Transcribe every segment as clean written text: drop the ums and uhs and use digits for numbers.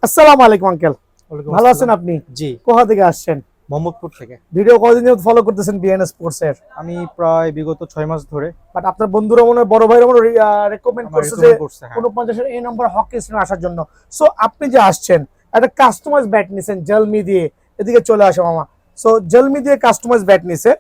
আসসালামু আলাইকুম আঙ্কেল, ওয়ালাইকুম ভালো আছেন আসসালাম। আপনি? জি, কোথা থেকে আসছেন? মোহাম্মদপুর থেকে। ভিডিও কতদিন যাবত ফলো করতেছেন বিএন স্পোর্টস এর? আমি প্রায় বিগত ৬ মাস ধরে বাট আপনার বন্ধুরা মনে হয় বড় ভাইরা মনে রেকমেন্ড আমার করছে যে রিকমেন্ড করছে। হ্যাঁ, 49 এর এই নম্বর হকি স্টেশনে আসার জন্য। সো আপনি যে আসছেন একটা কাস্টমাইজ ব্যাট নিছেন জেলমি দিয়ে, এদিকে চলে আসো মামা। সো জেলমি দিয়ে কাস্টমাইজ ব্যাট নিছে।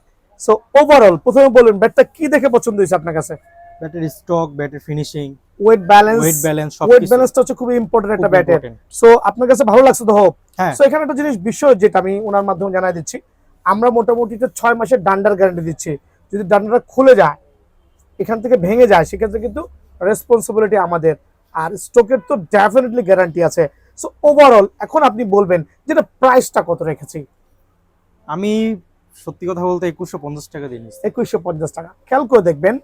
সো ওভারঅল প্রথমে বলুন ব্যাটটা কি দেখে পছন্দ হয়েছে আপনার কাছে? ব্যাটের স্টক, ব্যাটের finishing, weight balance, weight balance weight সবকিছু ব্যালেন্সটা হচ্ছে খুবই ইম্পর্টেন্ট খুব একটা ব্যাটের। ইম্পোর্টেন্ট। সো আপনার কাছে ভালো লাগছে তো হোপ। হ্যাঁ, সো এখানে একটা জিনিস বিষয় যেটা আমি ওনার মাধ্যমে জানাই দিচ্ছি, আমরা মোটামুটি 6 মাসের ডান্ডার গ্যারান্টি দিচ্ছি। যদি ডান্ডারটা খুলে যায়, এখান থেকে ভেঙে যায়, সেক্ষেত্রে কিন্তু রেসপন্সিবিলিটি আমাদের। আর স্টকের তো ডেফিনেটলি গ্যারান্টি আছে। সো ওভারঅল এখন আপনি বলবেন যেটা প্রাইসটা কত রেখেছি? আমি সত্যি কথা বলতে ২১৫০ টাকা দিয়ে নিচ্ছি। 2150 টাকা। খেয়াল করে দেখবেন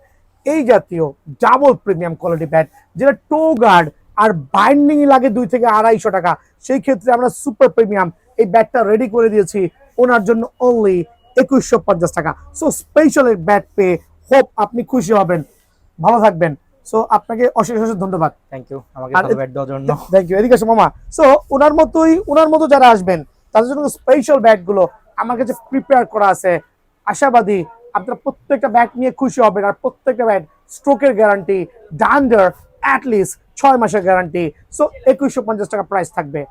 এই জাতীয় ডাবল প্রিমিয়াম কোয়ালিটি ব্যাট, যেটা টো গার্ড আর বাইন্ডিং লাগে 2 থেকে 250 টাকা, সেই ক্ষেত্রে আমরা সুপার প্রিমিয়াম এই ব্যাটটা রেডি করে দিয়েছি ওনার জন্য অনলি 2150 টাকা। সো স্পেশাল এই ব্যাট পেয়ে হোপ আপনি খুশি হবেন। ভালো থাকবেন। সো আপনাকে অশেষ অশেষ ধন্যবাদ। থ্যাংক ইউ আমাকে আর ভালো ব্যাট দেওয়ার জন্য। থ্যাংক ইউ, এদিকে আসো মামা। সো ওনার মতো যারা আসবেন তাদের জন্য স্পেশাল ব্যাট গুলো আমার কাছে প্রিপেয়ার করা আছে। আশাবাদী আপনারা প্রত্যেকটা ব্যাট নিয়ে খুশি হবেন। আর প্রত্যেকটা ব্যাট স্ট্রোকের গ্যারান্টি, ডান্ডার অ্যাটলিস্ট 6 মাসের গ্যারান্টি। সো 2150 টাকা প্রাইস থাকবে।